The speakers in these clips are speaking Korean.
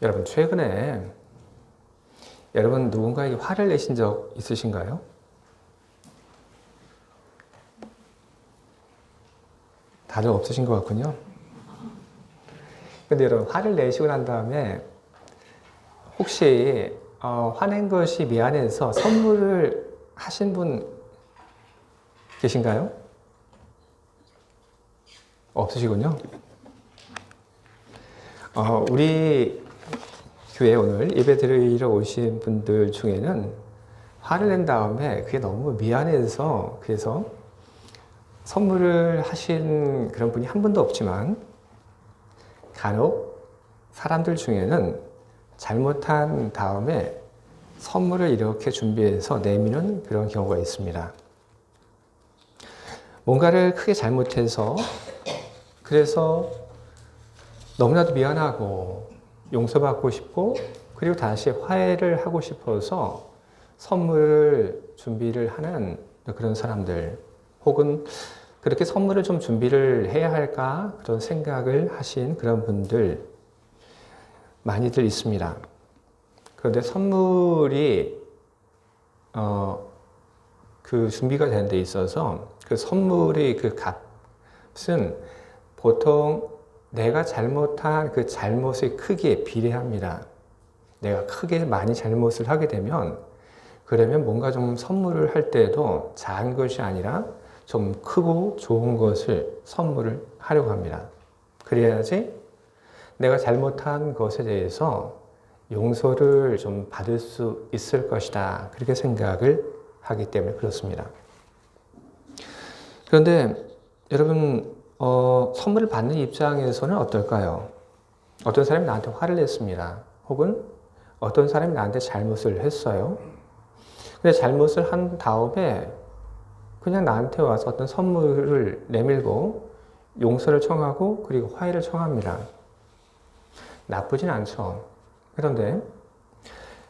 여러분, 최근에 여러분 누군가에게 화를 내신 적 있으신가요? 다들 없으신 것 같군요. 근데 여러분, 화를 내시고 난 다음에 혹시 화낸 것이 미안해서 선물을 하신 분 계신가요? 없으시군요. 우리 교회 오늘 예배 드리러 오신 분들 중에는 화를 낸 다음에 그게 너무 미안해서 그래서 선물을 하신 그런 분이 한 분도 없지만 간혹 사람들 중에는 잘못한 다음에 선물을 이렇게 준비해서 내미는 그런 경우가 있습니다. 뭔가를 크게 잘못해서 그래서 너무나도 미안하고 용서받고 싶고 그리고 다시 화해를 하고 싶어서 선물을 준비를 하는 그런 사람들 혹은 그렇게 선물을 좀 준비를 해야 할까 그런 생각을 하신 그런 분들 많이들 있습니다. 그런데 선물이 그 준비가 되는 데 있어서 그 선물의 그 값은 보통 내가 잘못한 그 잘못의 크기에 비례합니다. 내가 크게 많이 잘못을 하게 되면 그러면 뭔가 좀 선물을 할 때도 작은 것이 아니라 좀 크고 좋은 것을 선물을 하려고 합니다. 그래야지 내가 잘못한 것에 대해서 용서를 좀 받을 수 있을 것이다. 그렇게 생각을 하기 때문에 그렇습니다. 그런데 여러분, 선물을 받는 입장에서는 어떨까요? 어떤 사람이 나한테 화를 냈습니다. 혹은 어떤 사람이 나한테 잘못을 했어요. 근데 잘못을 한 다음에 그냥 나한테 와서 어떤 선물을 내밀고 용서를 청하고 그리고 화해를 청합니다. 나쁘진 않죠. 그런데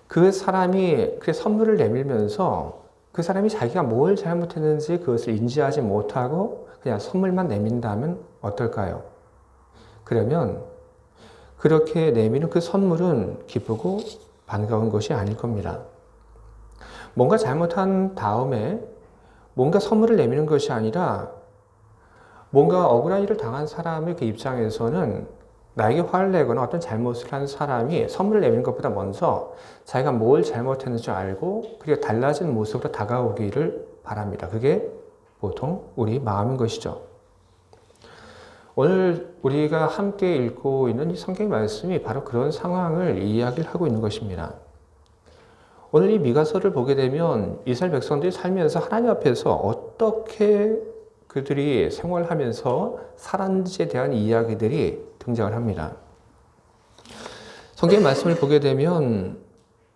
그 사람이 그 선물을 내밀면서 그 사람이 자기가 뭘 잘못했는지 그것을 인지하지 못하고 그냥 선물만 내민다면 어떨까요? 그러면 그렇게 내미는 그 선물은 기쁘고 반가운 것이 아닐 겁니다. 뭔가 잘못한 다음에 뭔가 선물을 내미는 것이 아니라 뭔가 억울한 일을 당한 사람의 그 입장에서는 나에게 화를 내거나 어떤 잘못을 한 사람이 선물을 내미는 것보다 먼저 자기가 뭘 잘못했는지 알고 그리고 달라진 모습으로 다가오기를 바랍니다. 그게 보통 우리 마음인 것이죠. 오늘 우리가 함께 읽고 있는 이 성경 말씀이 바로 그런 상황을 이야기를 하고 있는 것입니다. 오늘 이 미가서를 보게 되면 이스라엘 백성들이 살면서 하나님 앞에서 어떻게 그들이 생활하면서 살았는지에 대한 이야기들이 등장을 합니다. 성경 말씀을 보게 되면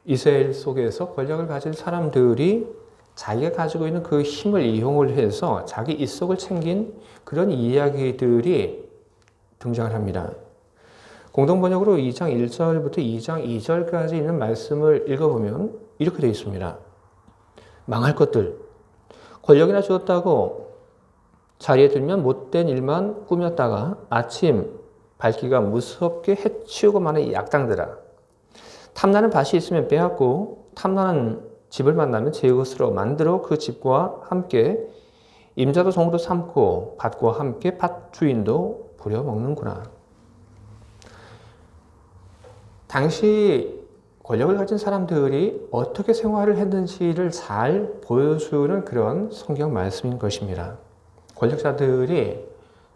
이스라엘 속에서 권력을 가진 사람들이 자기가 가지고 있는 그 힘을 이용을 해서 자기 이속을 챙긴 그런 이야기들이 등장을 합니다. 공동번역으로 2장 1절부터 2장 2절까지 있는 말씀을 읽어보면 이렇게 되어 있습니다. 망할 것들, 권력이나 주었다고 자리에 들면 못된 일만 꾸몄다가 아침 밝기가 무섭게 해치우고 마는 약당들아. 탐나는 밭이 있으면 빼앗고 탐나는 집을 만나면 제 것으로 만들어 그 집과 함께 임자도 종으로 삼고 밭과 함께 밭 주인도 부려먹는구나. 당시 권력을 가진 사람들이 어떻게 생활을 했는지를 잘 보여주는 그런 성경 말씀인 것입니다. 권력자들이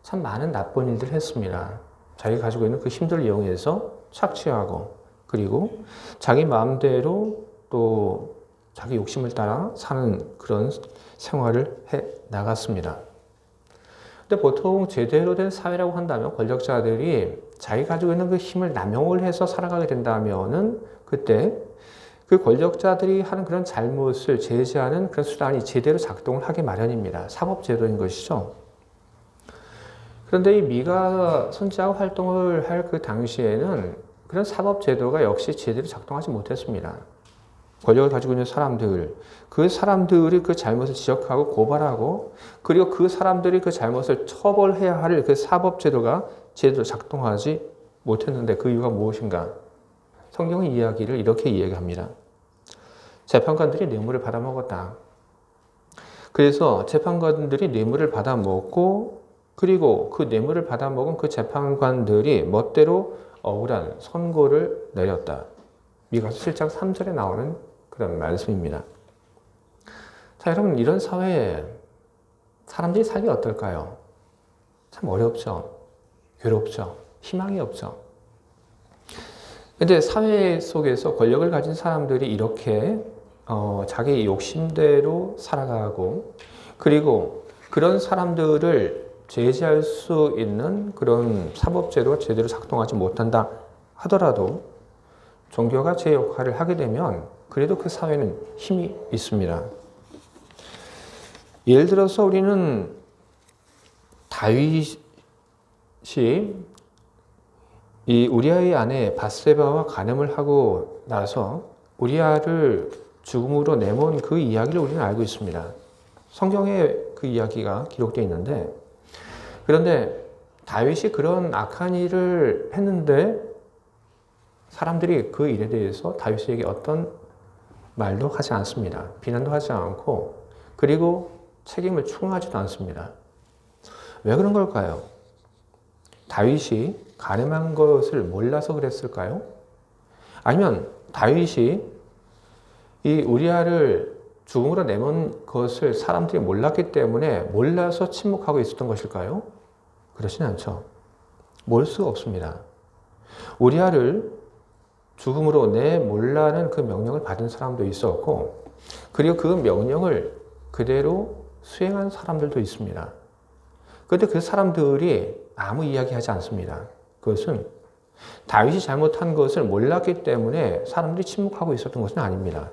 참 많은 나쁜 일들을 했습니다. 자기가 가지고 있는 그 힘들을 이용해서 착취하고 그리고 자기 마음대로 또 자기 욕심을 따라 사는 그런 생활을 해 나갔습니다. 근데 보통 제대로 된 사회라고 한다면 권력자들이 자기 가지고 있는 그 힘을 남용을 해서 살아가게 된다면은 그때 그 권력자들이 하는 그런 잘못을 제재하는 그런 수단이 제대로 작동을 하기 마련입니다. 사법제도인 것이죠. 그런데 이 미가 선지자가 활동을 할 그 당시에는 그런 사법제도가 역시 제대로 작동하지 못했습니다. 권력을 가지고 있는 사람들, 그 사람들이 그 잘못을 지적하고 고발하고 그리고 그 사람들이 그 잘못을 처벌해야 할 그 사법제도가 제대로 작동하지 못했는데 그 이유가 무엇인가? 성경의 이야기를 이렇게 이야기합니다. 재판관들이 뇌물을 받아먹었다. 그래서 재판관들이 뇌물을 받아먹고 그리고 그 뇌물을 받아먹은 그 재판관들이 멋대로 억울한 선고를 내렸다. 미가서 7장 3절에 나오는 그런 말씀입니다. 자, 여러분, 이런 사회에 사람들이 살기 어떨까요? 참 어렵죠. 괴롭죠. 희망이 없죠. 근데 사회 속에서 권력을 가진 사람들이 이렇게 자기 욕심대로 살아가고 그리고 그런 사람들을 제재할 수 있는 그런 사법제도가 제대로 작동하지 못한다 하더라도 종교가 제 역할을 하게 되면 그래도 그 사회는 힘이 있습니다. 예를 들어서 우리는 다윗이 이 우리아의 아내 밧세바와 간음을 하고 나서 우리아를 죽음으로 내몬 그 이야기를 우리는 알고 있습니다. 성경에 그 이야기가 기록되어 있는데 그런데 다윗이 그런 악한 일을 했는데 사람들이 그 일에 대해서 다윗에게 어떤 말도 하지 않습니다. 비난도 하지 않고 그리고 책임을 추궁하지도 않습니다. 왜 그런 걸까요? 다윗이 간음한 것을 몰라서 그랬을까요? 아니면 다윗이 이 우리아를 죽음으로 내몬 것을 사람들이 몰랐기 때문에 몰라서 침묵하고 있었던 것일까요? 그렇지는 않죠. 모를 수가 없습니다. 우리아를 죽음으로 내몰라는 그 명령을 받은 사람도 있었고 그리고 그 명령을 그대로 수행한 사람들도 있습니다. 그런데 그 사람들이 아무 이야기하지 않습니다. 그것은 다윗이 잘못한 것을 몰랐기 때문에 사람들이 침묵하고 있었던 것은 아닙니다.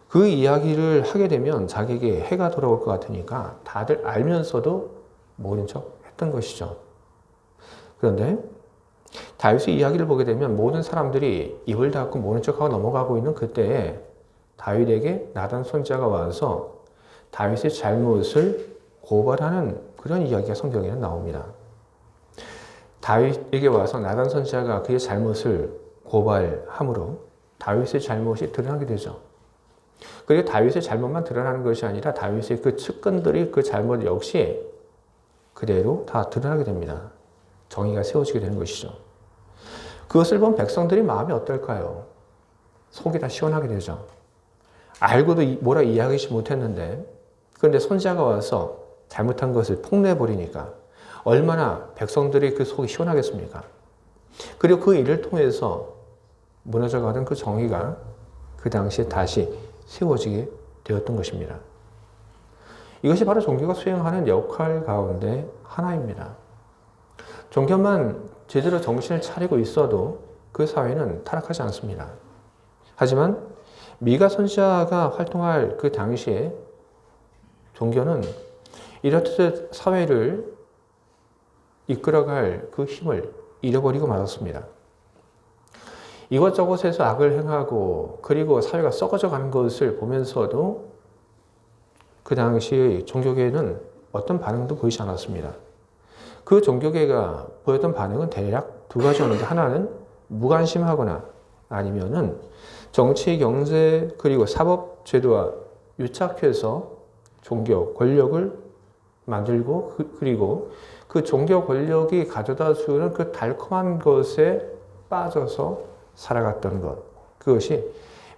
그 이야기를 하게 되면 자기에게 해가 돌아올 것 같으니까 다들 알면서도 모른 척 했던 것이죠. 그런데 다윗의 이야기를 보게 되면 모든 사람들이 입을 닫고 모른 척하고 넘어가고 있는 그때에 다윗에게 나단 선지자가 와서 다윗의 잘못을 고발하는 그런 이야기가 성경에는 나옵니다. 다윗에게 와서 나단 선지자가 그의 잘못을 고발함으로 다윗의 잘못이 드러나게 되죠. 그리고 다윗의 잘못만 드러나는 것이 아니라 다윗의 그 측근들이 그 잘못 역시 그대로 다 드러나게 됩니다. 정의가 세워지게 되는 것이죠. 그것을 본 백성들이 마음이 어떨까요? 속이 다 시원하게 되죠. 알고도 뭐라 이야기하지 못했는데 그런데 선지자가 와서 잘못한 것을 폭로해버리니까 얼마나 백성들이 그 속이 시원하겠습니까? 그리고 그 일을 통해서 무너져가던 그 정의가 그 당시에 다시 세워지게 되었던 것입니다. 이것이 바로 종교가 수행하는 역할 가운데 하나입니다. 종교만 제대로 정신을 차리고 있어도 그 사회는 타락하지 않습니다. 하지만 미가 선지자가 활동할 그 당시에 종교는 이렇듯 사회를 이끌어갈 그 힘을 잃어버리고 말았습니다. 이것저것에서 악을 행하고 그리고 사회가 썩어져 가는 것을 보면서도 그 당시의 종교계는 어떤 반응도 보이지 않았습니다. 그 종교계가 보였던 반응은 대략 두 가지였는데 하나는 무관심하거나 아니면은 정치, 경제 그리고 사법 제도와 유착해서 종교 권력을 만들고 그리고 그 종교 권력이 가져다 주는 그 달콤한 것에 빠져서 살아갔던 것. 그것이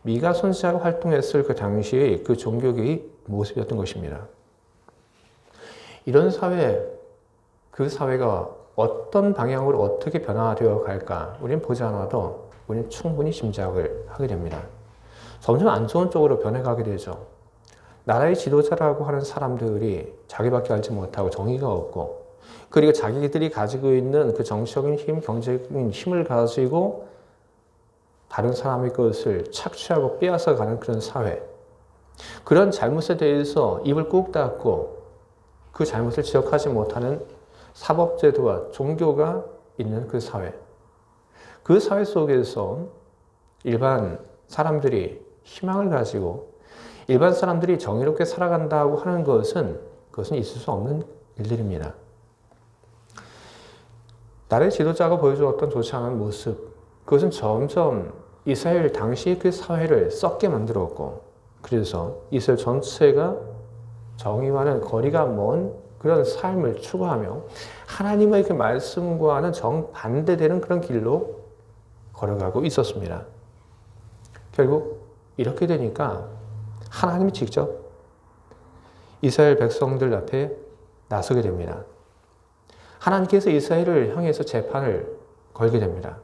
미가 선지자가 활동했을 그 당시의 그 종교계의 모습이었던 것입니다. 이런 사회, 그 사회가 어떤 방향으로 어떻게 변화되어 갈까 우리는 보지 않아도 우리는 충분히 짐작을 하게 됩니다. 점점 안 좋은 쪽으로 변해가게 되죠. 나라의 지도자라고 하는 사람들이 자기밖에 알지 못하고 정의가 없고 그리고 자기들이 가지고 있는 그 정치적인 힘, 경제적인 힘을 가지고 다른 사람의 것을 착취하고 빼앗아 가는 그런 사회. 그런 잘못에 대해서 입을 꾹 닫고 그 잘못을 지적하지 못하는 사법제도와 종교가 있는 그 사회. 그 사회 속에서 일반 사람들이 희망을 가지고 일반 사람들이 정의롭게 살아간다고 하는 그것은 있을 수 없는 일들입니다. 나라의 지도자가 보여주었던 좋지 않은 모습, 그것은 점점 이스라엘 당시 그 사회를 썩게 만들었고, 그래서 이스라엘 전체가 정의와는 거리가 먼 그런 삶을 추구하며 하나님의 그 말씀과는 정반대되는 그런 길로 걸어가고 있었습니다. 결국 이렇게 되니까 하나님이 직접 이스라엘 백성들 앞에 나서게 됩니다. 하나님께서 이스라엘을 향해서 재판을 걸게 됩니다.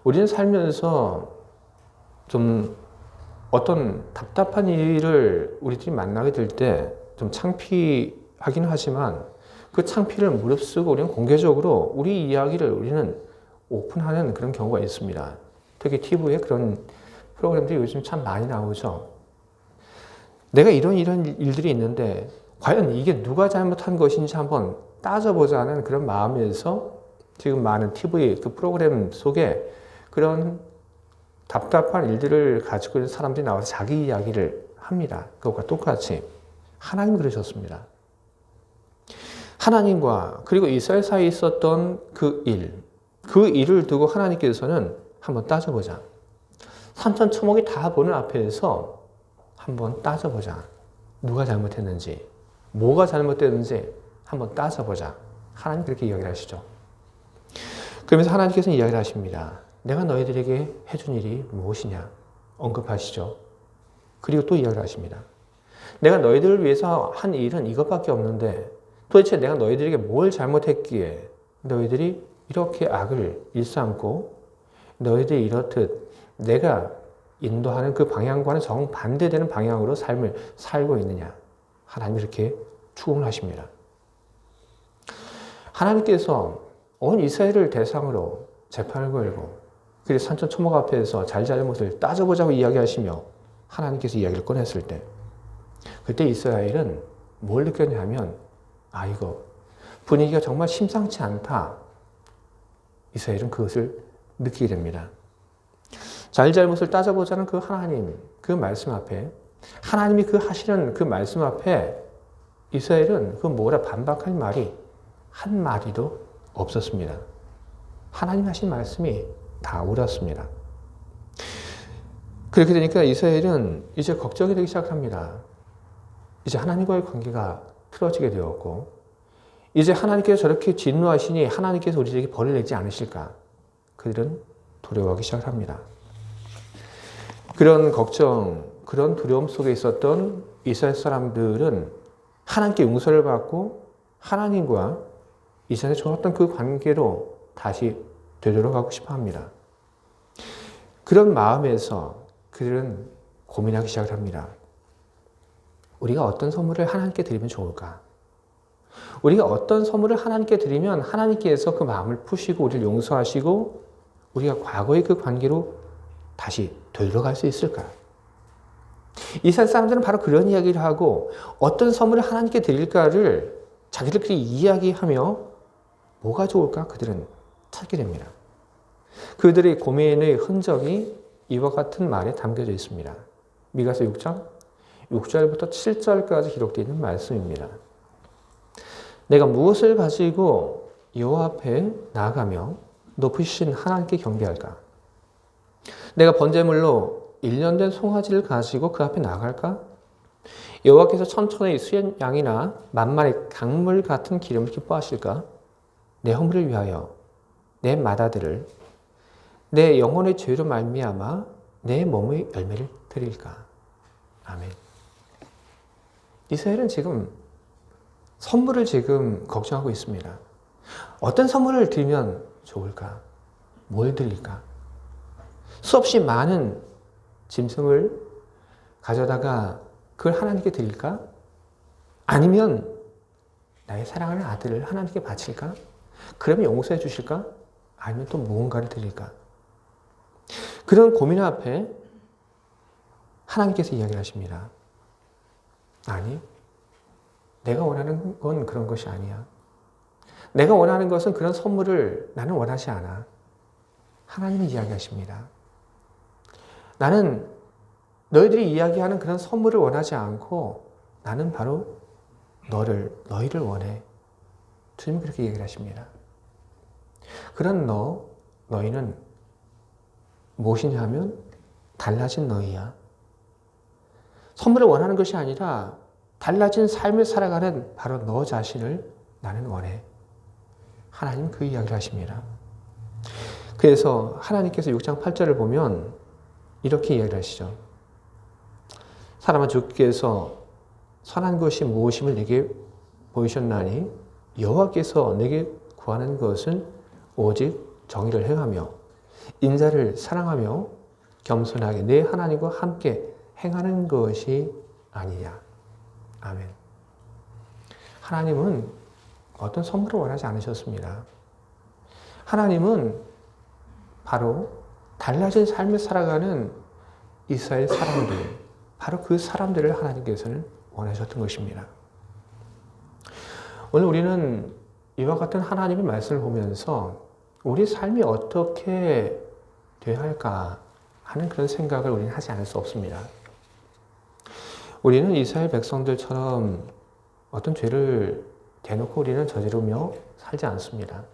우리는 살면서 좀 어떤 답답한 일을 우리들이 만나게 될 때 좀 창피하긴 하지만 그 창피를 무릅쓰고 우리는 공개적으로 우리 이야기를 우리는 오픈하는 그런 경우가 있습니다. 특히 TV에 그런 프로그램들이 요즘 참 많이 나오죠. 내가 이런 일들이 있는데 과연 이게 누가 잘못한 것인지 한번 따져보자는 그런 마음에서 지금 많은 TV 그 프로그램 속에 그런 답답한 일들을 가지고 있는 사람들이 나와서 자기 이야기를 합니다. 그것과 똑같이 하나님 그러셨습니다. 하나님과 그리고 이스라엘 사이에 있었던 그 일을 두고 하나님께서는 한번 따져보자. 산천초목이 다 보는 앞에서 한번 따져보자. 누가 잘못했는지, 뭐가 잘못됐는지 한번 따져보자. 하나님 그렇게 이야기를 하시죠. 그러면서 하나님께서는 이야기를 하십니다. 내가 너희들에게 해준 일이 무엇이냐 언급하시죠. 그리고 또 이야기를 하십니다. 내가 너희들을 위해서 한 일은 이것밖에 없는데 도대체 내가 너희들에게 뭘 잘못했기에 너희들이 이렇게 악을 일삼고 너희들이 이렇듯 내가 인도하는 그 방향과는 정반대되는 방향으로 삶을 살고 있느냐. 하나님이 이렇게 추궁을 하십니다. 하나님께서 온 이스라엘을 대상으로 재판을 걸고 그리고 산천초목 앞에서 잘잘못을 따져보자고 이야기하시며 하나님께서 이야기를 꺼냈을 때 그때 이스라엘은 뭘 느꼈냐면 이거 분위기가 정말 심상치 않다. 이스라엘은 그것을 느끼게 됩니다. 잘잘못을 따져보자는 그 하나님, 그 말씀 앞에 하나님이 그 하시는 그 말씀 앞에 이스라엘은 그 뭐라 반박할 말이 한 마디도 없었습니다. 하나님 하신 말씀이 다 옳았습니다. 그렇게 되니까 이스라엘은 이제 걱정이 되기 시작합니다. 이제 하나님과의 관계가 틀어지게 되었고 이제 하나님께서 저렇게 진노하시니 하나님께서 우리에게 벌을 내지 않으실까? 그들은 두려워하기 시작합니다. 그런 걱정, 그런 두려움 속에 있었던 이스라엘 사람들은 하나님께 용서를 받고 하나님과 이전에 좋았던 그 관계로 다시 되돌아가고 싶어 합니다. 그런 마음에서 그들은 고민하기 시작을 합니다. 우리가 어떤 선물을 하나님께 드리면 좋을까? 우리가 어떤 선물을 하나님께 드리면 하나님께서 그 마음을 푸시고 우리를 용서하시고 우리가 과거의 그 관계로 다시 되돌아갈 수 있을까? 이스라엘 사람들은 바로 그런 이야기를 하고 어떤 선물을 하나님께 드릴까를 자기들끼리 이야기하며 뭐가 좋을까? 그들은 찾게 됩니다. 그들의 고민의 흔적이 이와 같은 말에 담겨져 있습니다. 미가서 6장 6절부터 7절까지 기록되어 있는 말씀입니다. 내가 무엇을 가지고 여호와 앞에 나아가며 높으신 하나님께 경배할까? 내가 번제물로 1년 된 송아지를 가지고 그 앞에 나아갈까? 여호와께서 천천의 수연 양이나 만만의 강물 같은 기름을 기뻐하실까? 내 허물을 위하여 내 맏아들을 내 영혼의 죄로 말미암아 내 몸의 열매를 드릴까? 아멘. 이스라엘은 지금 선물을 지금 걱정하고 있습니다. 어떤 선물을 드리면 좋을까? 뭘 드릴까? 수없이 많은 짐승을 가져다가 그걸 하나님께 드릴까? 아니면 나의 사랑하는 아들을 하나님께 바칠까? 그러면 용서해 주실까? 아니면 또 무언가를 드릴까? 그런 고민 앞에 하나님께서 이야기를 하십니다. 아니, 내가 원하는 건 그런 것이 아니야. 내가 원하는 것은 그런 선물을 나는 원하지 않아. 하나님이 이야기하십니다. 나는 너희들이 이야기하는 그런 선물을 원하지 않고 나는 바로 너희를 원해. 주님 그렇게 얘기를 하십니다. 그런 너희는 무엇이냐 하면 달라진 너희야. 선물을 원하는 것이 아니라 달라진 삶을 살아가는 바로 너 자신을 나는 원해. 하나님 그 이야기를 하십니다. 그래서 하나님께서 6장 8절을 보면 이렇게 이야기를 하시죠. 사람아 주께서 선한 것이 무엇임을 내게 보이셨나니 여호와께서 내게 구하는 것은 오직 정의를 행하며 인자를 사랑하며 겸손하게 내 하나님과 함께 행하는 것이 아니냐. 아멘. 하나님은 어떤 선물을 원하지 않으셨습니다. 하나님은 바로 달라진 삶을 살아가는 이스라엘 사람들, 바로 그 사람들을 하나님께서는 원하셨던 것입니다. 오늘 우리는 이와 같은 하나님의 말씀을 보면서 우리 삶이 어떻게 되어야 할까 하는 그런 생각을 우리는 하지 않을 수 없습니다. 우리는 이스라엘 백성들처럼 어떤 죄를 대놓고 우리는 저지르며 살지 않습니다.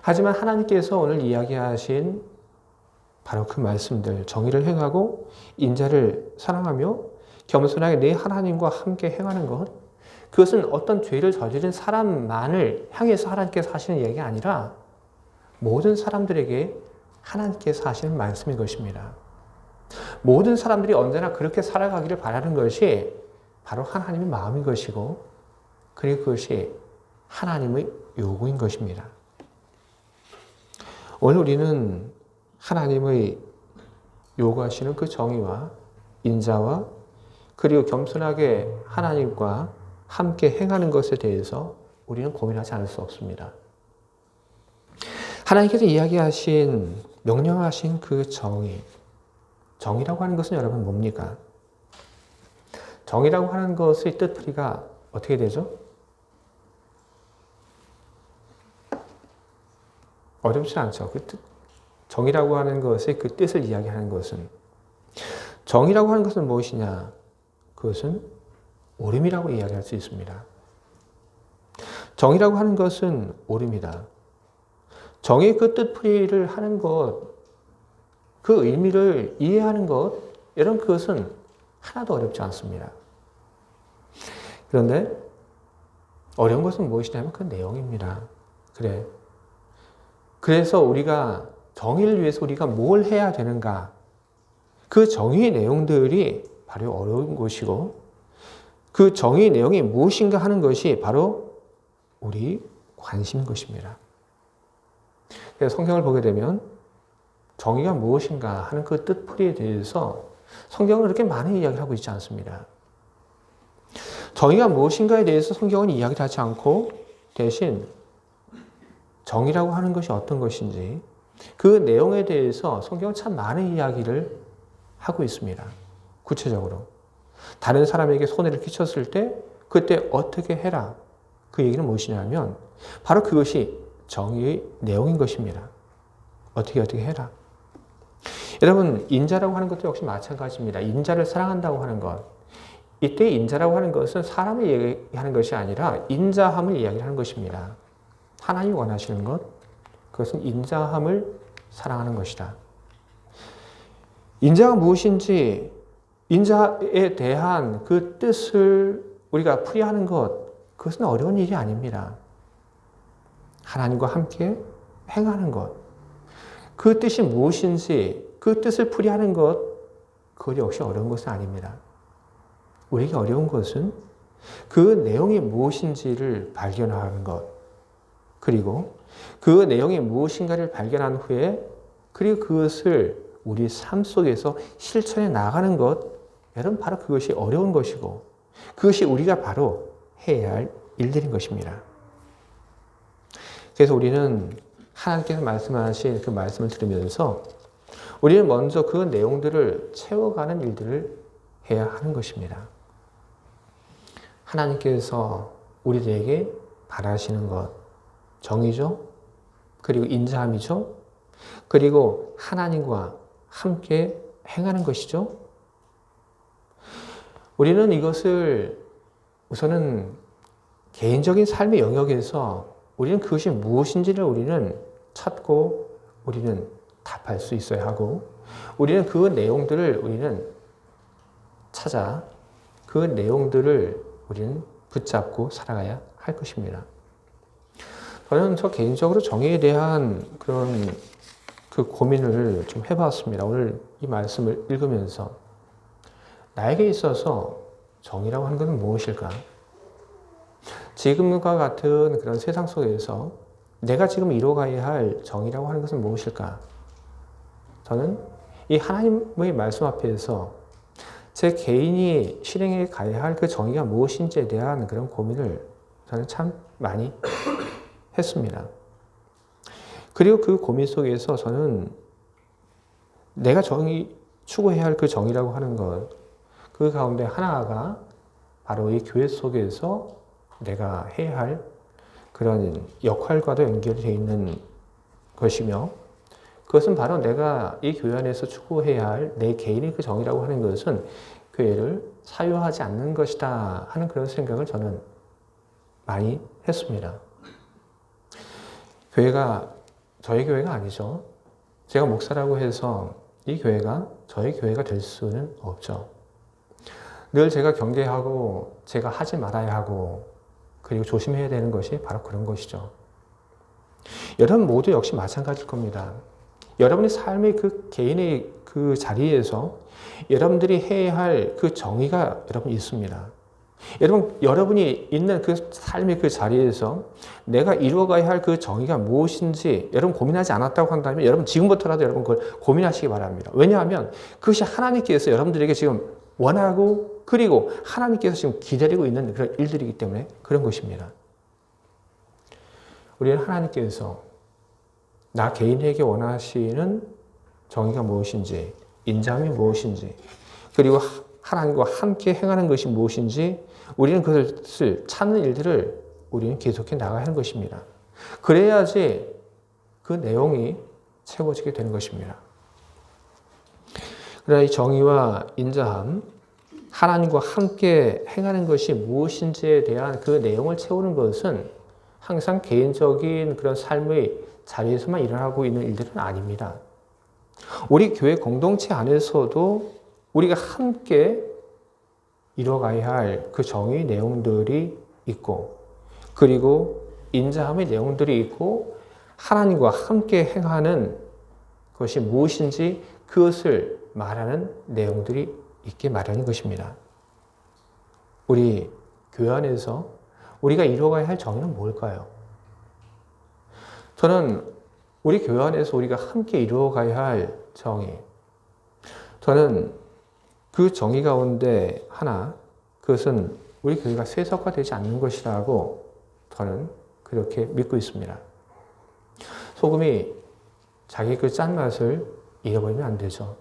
하지만 하나님께서 오늘 이야기하신 바로 그 말씀들, 정의를 행하고 인자를 사랑하며 겸손하게 내 하나님과 함께 행하는 것, 그것은 어떤 죄를 저지른 사람만을 향해서 하나님께서 하시는 이야기가 아니라 모든 사람들에게 하나님께서 하시는 말씀인 것입니다. 모든 사람들이 언제나 그렇게 살아가기를 바라는 것이 바로 하나님의 마음인 것이고, 그리고 그것이 하나님의 요구인 것입니다. 오늘 우리는 하나님의 요구하시는 그 정의와 인자와 그리고 겸손하게 하나님과 함께 행하는 것에 대해서 우리는 고민하지 않을 수 없습니다. 하나님께서 이야기하신, 명령하신 그 정의, 정의라고 하는 것은 여러분 뭡니까? 정의라고 하는 것의 뜻풀이가 어떻게 되죠? 어렵지 않죠. 그 뜻, 정의라고 하는 것의 그 뜻을 이야기하는 것은, 정의라고 하는 것은 무엇이냐? 그것은 옳음이라고 이야기할 수 있습니다. 정의라고 하는 것은 옳음이다. 정의 그 뜻풀이를 하는 것, 그 의미를 이해하는 것, 이런 그것은 하나도 어렵지 않습니다. 그런데 어려운 것은 무엇이냐면 그 내용입니다. 그래. 그래서 우리가 정의를 위해서 우리가 뭘 해야 되는가? 그 정의의 내용들이 바로 어려운 것이고, 그 정의의 내용이 무엇인가 하는 것이 바로 우리 관심인 것입니다. 그래서 성경을 보게 되면 정의가 무엇인가 하는 그 뜻풀이에 대해서 성경은 그렇게 많은 이야기를 하고 있지 않습니다. 정의가 무엇인가에 대해서 성경은 이야기를 하지 않고 대신 정의라고 하는 것이 어떤 것인지 그 내용에 대해서 성경은 참 많은 이야기를 하고 있습니다. 구체적으로. 다른 사람에게 손해를 끼쳤을 때 그때 어떻게 해라. 그 얘기는 무엇이냐면 바로 그것이 정의의 내용인 것입니다. 어떻게 해라. 여러분, 인자라고 하는 것도 역시 마찬가지입니다. 인자를 사랑한다고 하는 것. 이때 인자라고 하는 것은 사람을 얘기하는 것이 아니라 인자함을 이야기하는 것입니다. 하나님이 원하시는 것, 그것은 인자함을 사랑하는 것이다. 인자가 무엇인지, 인자에 대한 그 뜻을 우리가 풀이하는 것, 그것은 어려운 일이 아닙니다. 하나님과 함께 행하는 것, 그 뜻이 무엇인지 그 뜻을 풀이하는 것, 그것 역시 어려운 것은 아닙니다. 우리에게 어려운 것은 그 내용이 무엇인지를 발견하는 것, 그리고 그 내용이 무엇인가를 발견한 후에 그리고 그것을 우리 삶 속에서 실천해 나가는 것, 여러분 바로 그것이 어려운 것이고 그것이 우리가 바로 해야 할 일들인 것입니다. 그래서 우리는 하나님께서 말씀하신 그 말씀을 들으면서 우리는 먼저 그 내용들을 채워가는 일들을 해야 하는 것입니다. 하나님께서 우리들에게 바라시는 것, 정의죠. 그리고 인자함이죠. 그리고 하나님과 함께 행하는 것이죠. 우리는 이것을 우선은 개인적인 삶의 영역에서 우리는 그것이 무엇인지를 우리는 찾고 우리는 답할 수 있어야 하고 우리는 그 내용들을 우리는 찾아 그 내용들을 우리는 붙잡고 살아가야 할 것입니다. 저는 저 개인적으로 정의에 대한 그런 그 고민을 좀 해봤습니다. 오늘 이 말씀을 읽으면서 나에게 있어서 정의라고 하는 것은 무엇일까? 지금과 같은 그런 세상 속에서 내가 지금 이뤄가야 할 정의라고 하는 것은 무엇일까? 저는 이 하나님의 말씀 앞에서 제 개인이 실행해 가야 할 그 정의가 무엇인지에 대한 그런 고민을 저는 참 많이 했습니다. 그리고 그 고민 속에서 저는 내가 추구해야 할 그 정의라고 하는 것, 그 가운데 하나가 바로 이 교회 속에서 내가 해야 할 그런 역할과도 연결되어 있는 것이며, 그것은 바로 내가 이 교회 안에서 추구해야 할 내 개인의 그 정의라고 하는 것은 교회를 사유하지 않는 것이다 하는 그런 생각을 저는 많이 했습니다. 교회가 저희 교회가 아니죠. 제가 목사라고 해서 이 교회가 저희 교회가 될 수는 없죠. 늘 제가 경계하고 제가 하지 말아야 하고 그리고 조심해야 되는 것이 바로 그런 것이죠. 여러분 모두 역시 마찬가지일 겁니다. 여러분의 삶의 그 개인의 그 자리에서 여러분들이 해야 할 그 정의가 여러분 있습니다. 여러분이 있는 그 삶의 그 자리에서 내가 이루어가야 할 그 정의가 무엇인지 여러분 고민하지 않았다고 한다면 여러분 지금부터라도 여러분 그걸 고민하시기 바랍니다. 왜냐하면 그것이 하나님께서 여러분들에게 지금 원하고 그리고 하나님께서 지금 기다리고 있는 그런 일들이기 때문에 그런 것입니다. 우리는 하나님께서 나 개인에게 원하시는 정의가 무엇인지, 인자함이 무엇인지, 그리고 하나님과 함께 행하는 것이 무엇인지 우리는 그것을 찾는 일들을 우리는 계속해 나가야 하는 것입니다. 그래야지 그 내용이 채워지게 되는 것입니다. 그러나 이 정의와 인자함, 하나님과 함께 행하는 것이 무엇인지에 대한 그 내용을 채우는 것은 항상 개인적인 그런 삶의 자리에서만 일어나고 있는 일들은 아닙니다. 우리 교회 공동체 안에서도 우리가 함께 이뤄가야 할 그 정의 내용들이 있고 그리고 인자함의 내용들이 있고 하나님과 함께 행하는 것이 무엇인지 그것을 말하는 내용들이 있게 마련인 것입니다. 우리 교회 안에서 우리가 이루어가야 할 정의는 뭘까요? 저는 우리 교회 안에서 우리가 함께 이루어가야 할 정의, 저는 그 정의 가운데 하나, 그것은 우리 교회가 세속화되지 않는 것이라고 저는 그렇게 믿고 있습니다. 소금이 자기 그 짠맛을 잃어버리면 안 되죠.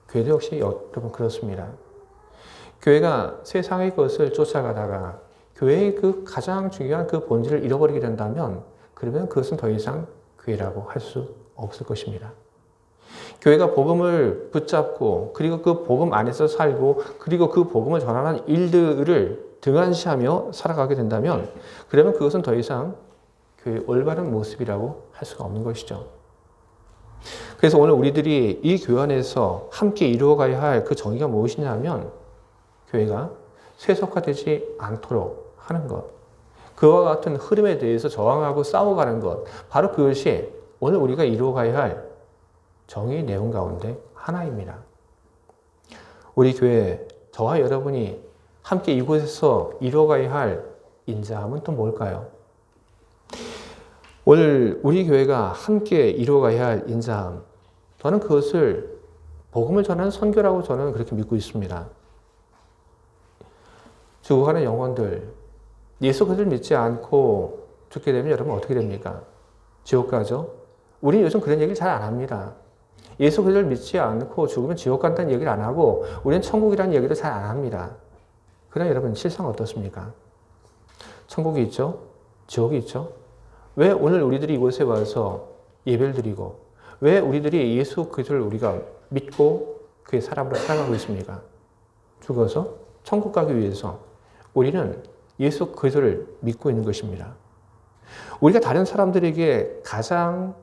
교회도 역시 여러분 그렇습니다. 교회가 세상의 것을 쫓아가다가 교회의 그 가장 중요한 그 본질을 잃어버리게 된다면 그러면 그것은 더 이상 교회라고 할 수 없을 것입니다. 교회가 복음을 붙잡고 그리고 그 복음 안에서 살고 그리고 그 복음을 전하는 일들을 등한시하며 살아가게 된다면 그러면 그것은 더 이상 교회의 올바른 모습이라고 할 수가 없는 것이죠. 그래서 오늘 우리들이 이 교회 안에서 함께 이루어가야 할 그 정의가 무엇이냐 하면 교회가 세속화되지 않도록 하는 것, 그와 같은 흐름에 대해서 저항하고 싸워가는 것, 바로 그것이 오늘 우리가 이루어가야 할 정의의 내용 가운데 하나입니다. 우리 교회, 저와 여러분이 함께 이곳에서 이루어가야 할 인자함은 또 뭘까요? 오늘 우리 교회가 함께 이루어가야 할 인자함, 저는 그것을 복음을 전하는 선교라고 저는 그렇게 믿고 있습니다. 죽어가는 영혼들, 예수 그리스도를 믿지 않고 죽게 되면 여러분 어떻게 됩니까? 지옥 가죠? 우리는 요즘 그런 얘기를 잘 안 합니다. 예수 그리스도를 믿지 않고 죽으면 지옥 간다는 얘기를 안 하고 우리는 천국이라는 얘기도 잘 안 합니다. 그러나 여러분 실상 어떻습니까? 천국이 있죠? 지옥이 있죠? 왜 오늘 우리들이 이곳에 와서 예배를 드리고 왜 우리들이 예수 그리스도를 우리가 믿고 그의 사람으로 살아가고 있습니까? 죽어서 천국 가기 위해서 우리는 예수 그리스도를 믿고 있는 것입니다. 우리가 다른 사람들에게 가장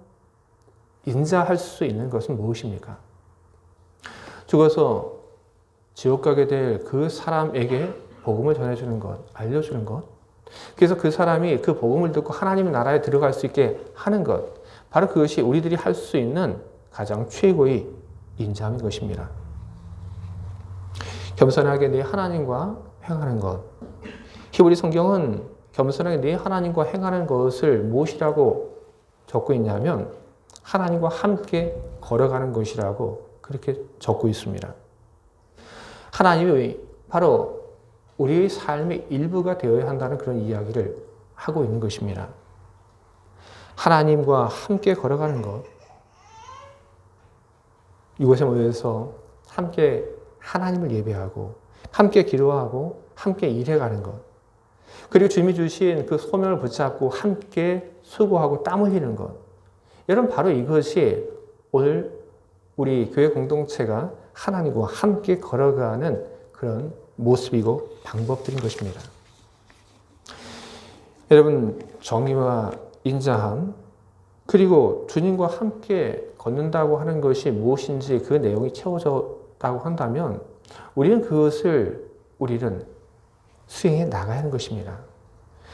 인자할 수 있는 것은 무엇입니까? 죽어서 지옥 가게 될 그 사람에게 복음을 전해주는 것, 알려주는 것. 그래서 그 사람이 그 복음을 듣고 하나님의 나라에 들어갈 수 있게 하는 것. 바로 그것이 우리들이 할 수 있는 가장 최고의 인자함인 것입니다. 겸손하게 네 하나님과 행하는 것. 히브리 성경은 겸손하게 네 하나님과 행하는 것을 무엇이라고 적고 있냐면 하나님과 함께 걸어가는 것이라고 그렇게 적고 있습니다. 하나님이 바로 우리의 삶의 일부가 되어야 한다는 그런 이야기를 하고 있는 것입니다. 하나님과 함께 걸어가는 것. 이곳에 모여서 함께 하나님을 예배하고 함께 기도하고 함께 일해가는 것. 그리고 주님이 주신 그 소명을 붙잡고 함께 수고하고 땀 흘리는 것. 여러분 바로 이것이 오늘 우리 교회 공동체가 하나님과 함께 걸어가는 그런 모습이고 방법들인 것입니다. 여러분 정의와 인자함 그리고 주님과 함께 걷는다고 하는 것이 무엇인지 그 내용이 채워졌다고 한다면 우리는 그것을 수행해 나가야 하는 것입니다.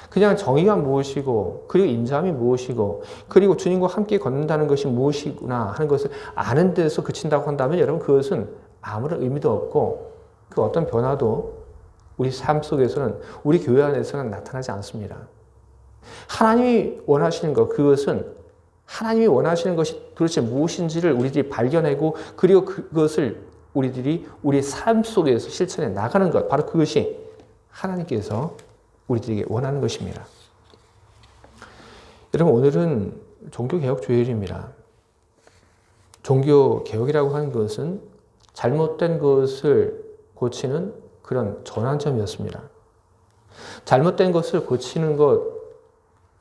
그냥 정의가 무엇이고 그리고 인자함이 무엇이고 그리고 주님과 함께 걷는다는 것이 무엇이구나 하는 것을 아는 데서 그친다고 한다면 여러분 그것은 아무런 의미도 없고 그 어떤 변화도 우리 삶 속에서는 우리 교회 안에서는 나타나지 않습니다. 하나님이 원하시는 것 그것은 하나님이 원하시는 것이 도대체 무엇인지를 우리들이 발견하고 그리고 그것을 우리들이 우리의 삶 속에서 실천해 나가는 것 바로 그것이 하나님께서 우리들에게 원하는 것입니다. 여러분 오늘은 종교개혁 주일입니다. 종교개혁이라고 하는 것은 잘못된 것을 고치는 그런 전환점이었습니다. 잘못된 것을 고치는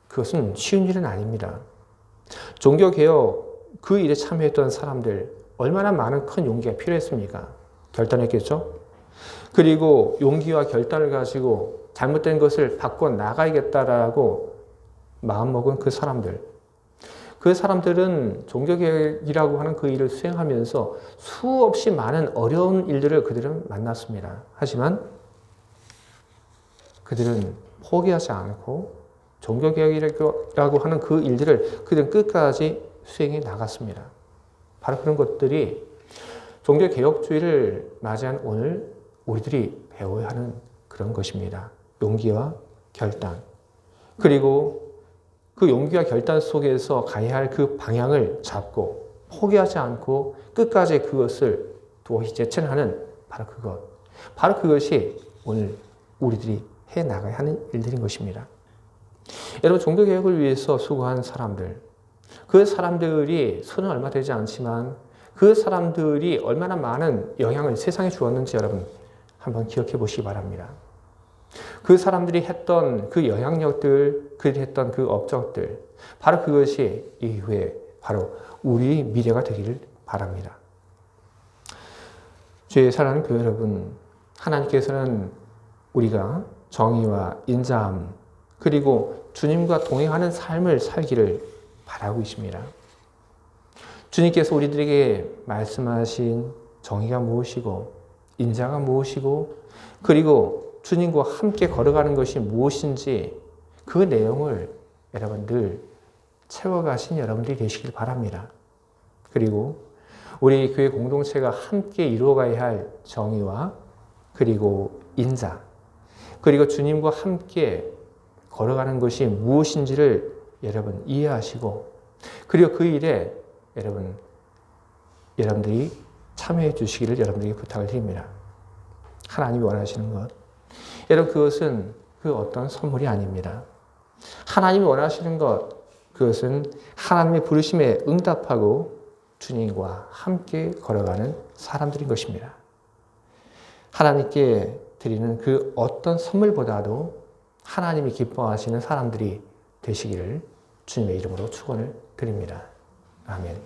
그것은 쉬운 일은 아닙니다. 종교개혁 그 일에 참여했던 사람들 얼마나 많은 큰 용기가 필요했습니까? 결단했겠죠? 그리고 용기와 결단을 가지고 잘못된 것을 바꿔 나가야겠다라고 마음먹은 그 사람들은 종교개혁이라고 하는 그 일을 수행하면서 수없이 많은 어려운 일들을 그들은 만났습니다. 하지만 그들은 포기하지 않고 종교개혁이라고 하는 그 일들을 그들은 끝까지 수행해 나갔습니다. 바로 그런 것들이 종교개혁주의를 맞이한 오늘 우리들이 배워야 하는 그런 것입니다. 용기와 결단. 그리고 그 용기와 결단 속에서 가야 할 그 방향을 잡고 포기하지 않고 끝까지 그것을 도저히 제천하는 바로 그것. 바로 그것이 오늘 우리들이 해 나가야 하는 일들인 것입니다. 여러분 종교개혁을 위해서 수고한 사람들. 그 사람들이 수는 얼마 되지 않지만 그 사람들이 얼마나 많은 영향을 세상에 주었는지 여러분 한번 기억해 보시기 바랍니다. 그 사람들이 했던 그 영향력들, 그들이 했던 그 업적들, 바로 그것이 이후에 바로 우리 미래가 되기를 바랍니다. 주의 사랑하는 교회 여러분, 하나님께서는 우리가 정의와 인자함, 그리고 주님과 동행하는 삶을 살기를 바라고 있습니다. 주님께서 우리들에게 말씀하신 정의가 무엇이고, 인자가 무엇이고, 그리고 주님과 함께 걸어가는 것이 무엇인지 그 내용을 여러분 늘 채워가신 여러분들이 되시길 바랍니다. 그리고 우리 교회 공동체가 함께 이루어가야 할 정의와 그리고 인자, 그리고 주님과 함께 걸어가는 것이 무엇인지를 여러분 이해하시고 그리고 그 일에 여러분들이 참여해 주시기를 여러분들에게 부탁을 드립니다. 하나님이 원하시는 것. 여러분 그것은 그 어떤 선물이 아닙니다. 하나님이 원하시는 것, 그것은 하나님의 부르심에 응답하고 주님과 함께 걸어가는 사람들인 것입니다. 하나님께 드리는 그 어떤 선물보다도 하나님이 기뻐하시는 사람들이 되시기를 주님의 이름으로 축원을 드립니다. 아멘.